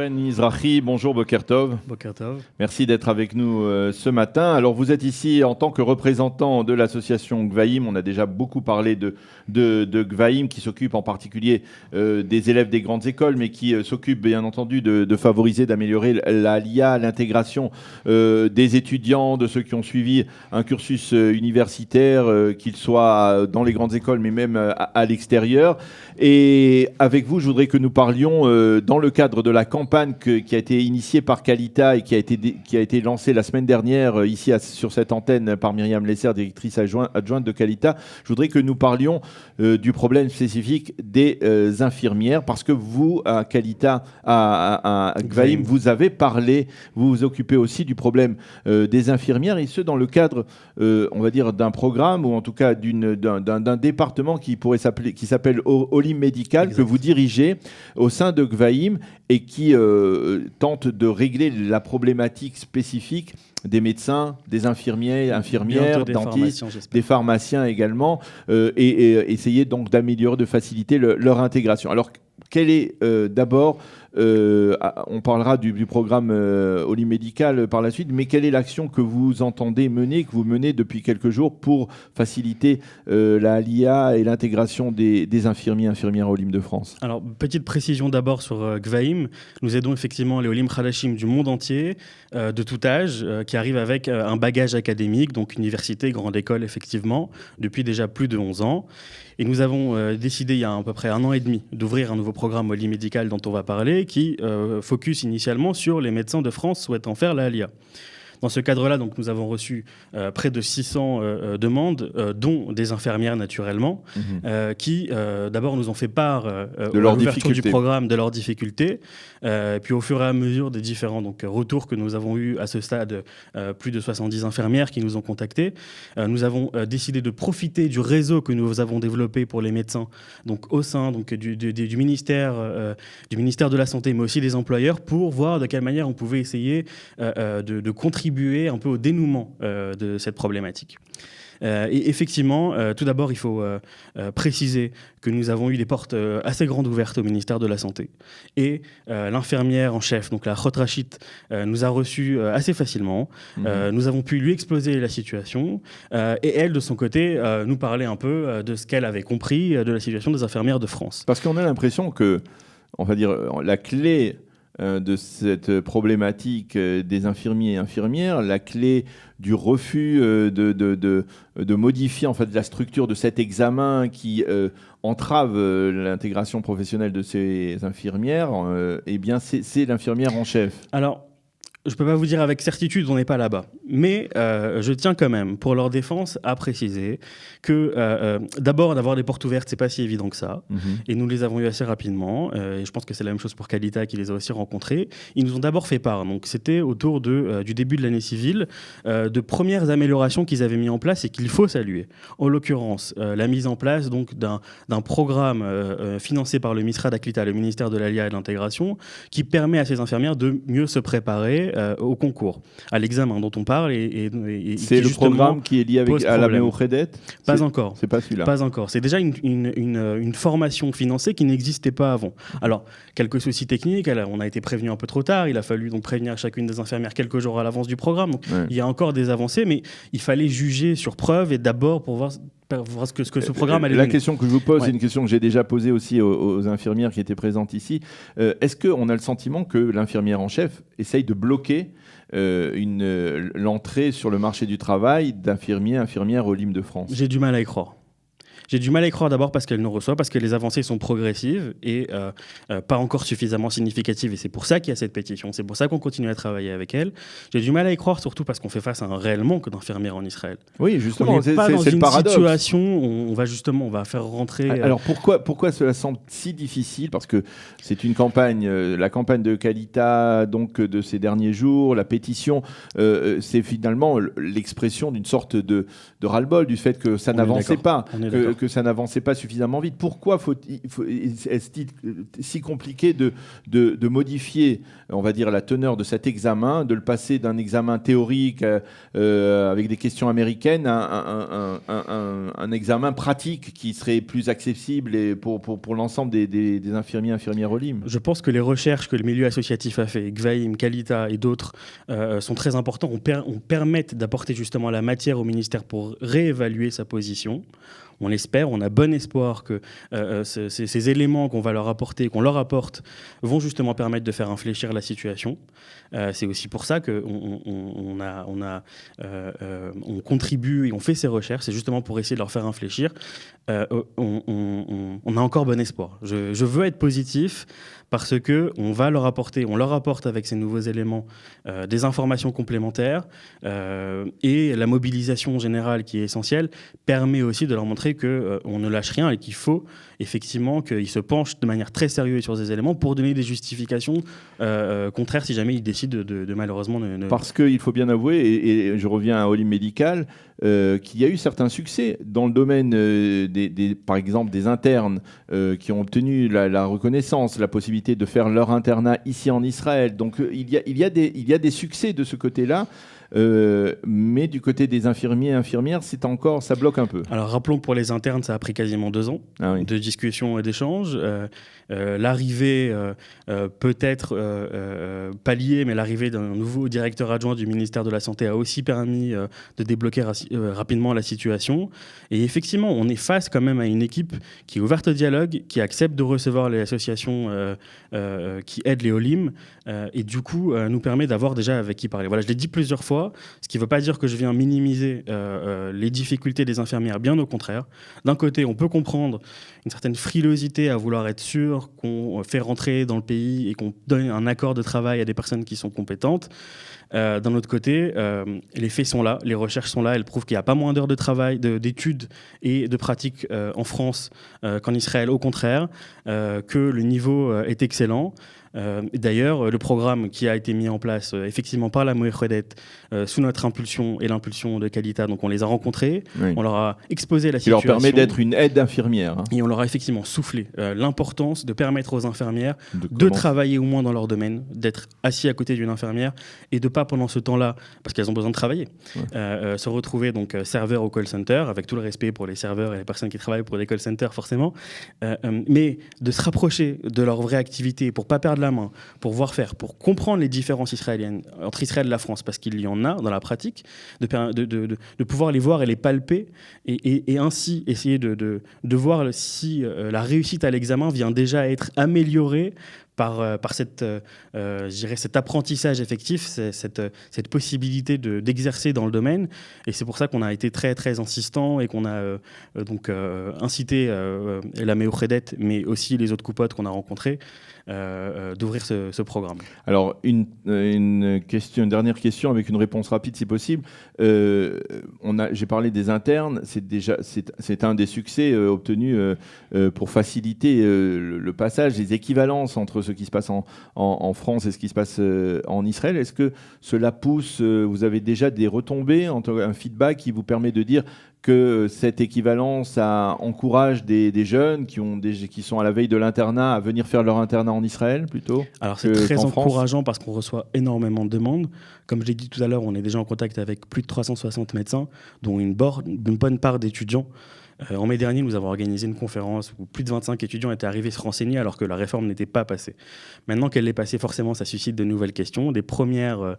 Oren Mizrahi, bonjour Boker Tov. Boker Tov. Merci d'être avec nous ce matin. Alors vous êtes ici en tant que représentant de l'association Gvaïm. On a déjà beaucoup parlé de Gvaïm qui s'occupe en particulier des élèves des grandes écoles, mais qui s'occupe bien entendu de favoriser, d'améliorer l'ALIA, l'intégration des étudiants, de ceux qui ont suivi un cursus universitaire, qu'ils soient dans les grandes écoles, mais même à l'extérieur. Et avec vous, je voudrais que nous parlions dans le cadre de la campagne qui a été initiée par Qualita et qui a été lancée la semaine dernière ici sur cette antenne par Myriam Lesser, directrice adjointe de Qualita. Je voudrais que nous parlions du problème spécifique des infirmières, parce que vous, à Qualita, à Gvaïm, vous avez parlé, vous vous occupez aussi du problème des infirmières, et ce dans le cadre, on va dire, d'un programme, ou en tout cas d'un département qui s'appelle Olim Médical, que vous dirigez au sein de Gvaïm, et qui tente de régler la problématique spécifique des médecins, des infirmières, dentistes, des pharmaciens également, et essayer donc d'améliorer, de faciliter leur intégration. Alors, quel est d'abord, on parlera du programme Olim Médical par la suite, mais quelle est l'action que vous entendez mener, que vous menez depuis quelques jours pour faciliter la LIA et l'intégration des infirmières Olim de France? Alors, petite précision d'abord sur Gvaïm. Nous aidons effectivement les Olim Khadashim du monde entier, de tout âge, qui arrivent avec un bagage académique, donc université, grande école, effectivement, depuis déjà plus de 11 ans. Et nous avons décidé, il y a à peu près 1 an et demi, d'ouvrir un nouveau programme Olim Médical dont on va parler, qui focus initialement sur les médecins de France souhaitant faire la ALIA. Dans ce cadre-là, donc, nous avons reçu près de 600 demandes, dont des infirmières naturellement, qui d'abord nous ont fait part de l'ouverture du programme, de leurs difficultés, puis au fur et à mesure des différents retours que nous avons eus à ce stade, plus de 70 infirmières qui nous ont contactés, nous avons décidé de profiter du réseau que nous avons développé pour les médecins, donc au sein du ministère de la Santé, mais aussi des employeurs, pour voir de quelle manière on pouvait essayer de contribuer un peu au dénouement de cette problématique. Et effectivement, tout d'abord, il faut préciser que nous avons eu des portes assez grandes ouvertes au ministère de la Santé. Et l'infirmière en chef, donc la Khot Rachit, nous a reçus assez facilement. Nous avons pu lui exposer la situation. Et elle, de son côté, nous parlait un peu de ce qu'elle avait compris de la situation des infirmières de France. Parce qu'on a l'impression que, on va dire, la clé de cette problématique des infirmiers et infirmières, la clé du refus de modifier en fait la structure de cet examen qui entrave l'intégration professionnelle de ces infirmières, eh bien c'est l'infirmière en chef. Alors, je ne peux pas vous dire avec certitude, on n'est pas là-bas. Mais je tiens quand même, pour leur défense, à préciser que d'abord, d'avoir des portes ouvertes, ce n'est pas si évident que ça. Et nous les avons eues assez rapidement. Et je pense que c'est la même chose pour Qualita, qui les a aussi rencontrés. Ils nous ont d'abord fait part. Donc, c'était autour du début de l'année civile, de premières améliorations qu'ils avaient mis en place et qu'il faut saluer. En l'occurrence, la mise en place donc, d'un programme financé par le MISRA d'Aklita, le ministère de l'ALIA et de l'intégration, qui permet à ces infirmières de mieux se préparer au concours, à l'examen dont on parle. C'est le programme qui est lié à la Méocrédet ? Pas encore. C'est pas celui-là. Pas encore. C'est déjà une formation financée qui n'existait pas avant. Alors, quelques soucis techniques, on a été prévenu un peu trop tard, il a fallu donc prévenir chacune des infirmières quelques jours à l'avance du programme. Donc, il y a encore des avancées, mais il fallait juger sur preuve et d'abord pour voir ce que ce programme allait donner. La question que je vous pose, c'est une question que j'ai déjà posée aussi aux infirmières qui étaient présentes ici. Est-ce qu'on a le sentiment que l'infirmière en chef essaye de bloquer l'entrée sur le marché du travail infirmières Olim de France? J'ai du mal à y croire. J'ai du mal à y croire d'abord parce qu'elle nous reçoit, parce que les avancées sont progressives et pas encore suffisamment significatives. Et c'est pour ça qu'il y a cette pétition. C'est pour ça qu'on continue à travailler avec elle. J'ai du mal à y croire, surtout parce qu'on fait face à un réel manque d'infirmières en Israël. Oui, justement, c'est le paradoxe. On n'est pas dans une situation où on va faire rentrer... Alors pourquoi cela semble si difficile? Parce que c'est une campagne, la campagne de Qualita donc, de ces derniers jours, la pétition, c'est finalement l'expression d'une sorte de ras-le-bol du fait que ça n'avançait pas. que ça n'avançait pas suffisamment vite. Pourquoi est-il si compliqué de modifier, on va dire, la teneur de cet examen, de le passer d'un examen théorique avec des questions américaines à un examen pratique qui serait plus accessible et pour l'ensemble des infirmiers, infirmières OLIM? Je pense que les recherches que le milieu associatif a fait, Gvaïm, Kalita et d'autres, sont très importants. On permettent d'apporter justement la matière au ministère pour réévaluer sa position. On l'espère, on a bon espoir que ces éléments qu'on va leur apporter, qu'on leur apporte, vont justement permettre de faire infléchir la situation. C'est aussi pour ça qu'on contribue et on fait ces recherches, c'est justement pour essayer de leur faire infléchir. On a encore bon espoir. Je veux être positif parce qu'on va leur apporter, on leur apporte avec ces nouveaux éléments des informations complémentaires et la mobilisation générale qui est essentielle permet aussi de leur montrer qu'on ne lâche rien et qu'il faut effectivement qu'ils se penchent de manière très sérieuse sur ces éléments pour donner des justifications contraires si jamais ils décident de malheureusement ne... Parce qu'il faut bien avouer, et je reviens à Olim Médical, qu'il y a eu certains succès dans le domaine, par exemple, des internes qui ont obtenu la reconnaissance, la possibilité de faire leur internat ici en Israël. Donc il y a des succès de ce côté-là. Mais du côté des infirmiers et infirmières, ça bloque un peu. Alors rappelons que pour les internes, ça a pris quasiment 2 ans de discussion et d'échange. L'arrivée, peut-être palliée, mais l'arrivée d'un nouveau directeur adjoint du ministère de la Santé a aussi permis de débloquer rapidement la situation. Et effectivement, on est face quand même à une équipe qui est ouverte au dialogue, qui accepte de recevoir les associations qui aident les OLIM, et du coup nous permet d'avoir déjà avec qui parler. Voilà, je l'ai dit plusieurs fois. Ce qui ne veut pas dire que je viens minimiser les difficultés des infirmières, bien au contraire. D'un côté, on peut comprendre une certaine frilosité à vouloir être sûr qu'on fait rentrer dans le pays et qu'on donne un accord de travail à des personnes qui sont compétentes. D'un autre côté, les faits sont là, les recherches sont là, elles prouvent qu'il n'y a pas moins d'heures de travail, d'études et de pratiques en France qu'en Israël, au contraire, que le niveau est excellent. D'ailleurs, le programme qui a été mis en place effectivement par la Moechedet sous notre impulsion et l'impulsion de Kalita, donc on les a rencontrés, on leur a exposé la situation. Qui leur permet d'être une aide infirmière. Et on leur a effectivement soufflé l'importance de permettre aux infirmières de travailler au moins dans leur domaine, d'être assis à côté d'une infirmière et de pas pendant ce temps-là, parce qu'elles ont besoin de travailler, se retrouver donc serveur au call center, avec tout le respect pour les serveurs et les personnes qui travaillent pour des call centers forcément, mais de se rapprocher de leur vraie activité pour pas perdre la main, pour voir faire, pour comprendre les différences israéliennes entre Israël et la France, parce qu'il y en a dans la pratique, de pouvoir les voir et les palper et ainsi essayer de voir si la réussite à l'examen vient déjà être améliorée par je dirais cet apprentissage effectif, cette possibilité d'exercer dans le domaine. Et c'est pour ça qu'on a été très, très insistant et qu'on a incité la Meouchedet, mais aussi les autres coupotes qu'on a rencontrés, d'ouvrir ce programme. Alors, une dernière question avec une réponse rapide si possible. J'ai parlé des internes, c'est un des succès obtenus pour faciliter le passage, les équivalences entre ce qui se passe en France et ce qui se passe en Israël. Est-ce que cela pousse, vous avez déjà des retombées, un feedback qui vous permet de dire que cette équivalence encourage des jeunes qui sont à la veille de l'internat à venir faire leur internat en Israël plutôt? Alors c'est très encourageant parce qu'on reçoit énormément de demandes. Comme je l'ai dit tout à l'heure, on est déjà en contact avec plus de 360 médecins, dont une bonne part d'étudiants. En mai dernier, nous avons organisé une conférence où plus de 25 étudiants étaient arrivés se renseigner alors que la réforme n'était pas passée. Maintenant qu'elle est passée, forcément, ça suscite de nouvelles questions, des premières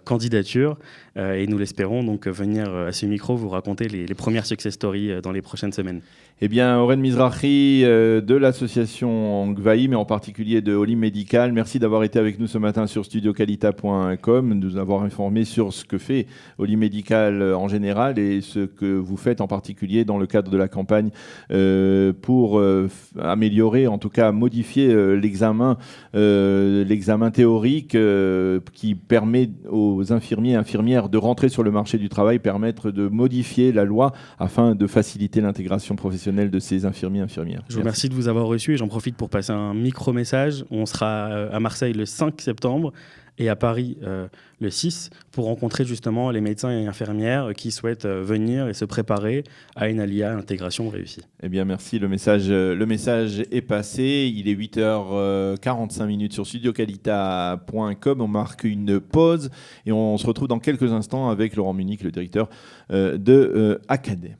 candidatures, et nous l'espérons donc venir à ce micro vous raconter les premières success stories dans les prochaines semaines. Eh bien, Oren Mizrahi de l'association Gvaïm et en particulier de Olim Médical, merci d'avoir été avec nous ce matin sur studiokalita.com, de nous avoir informé sur ce que fait Olim Médical en général et ce que vous faites en particulier dans le cadre de la campagne pour améliorer, en tout cas modifier l'examen théorique qui permet aux infirmiers et infirmières de rentrer sur le marché du travail, permettre de modifier la loi afin de faciliter l'intégration professionnelle de ces infirmiers et infirmières. Je vous remercie de vous avoir reçu et j'en profite pour passer un micro-message. On sera à Marseille le 5 septembre et à Paris le 6 pour rencontrer justement les médecins et infirmières qui souhaitent venir et se préparer à une ALIA, intégration réussie. Eh bien, merci. Le message est passé. Il est 8h45 sur studiocalita.com. On marque une pause et on se retrouve dans quelques instants avec Laurent Munich, le directeur de Academ.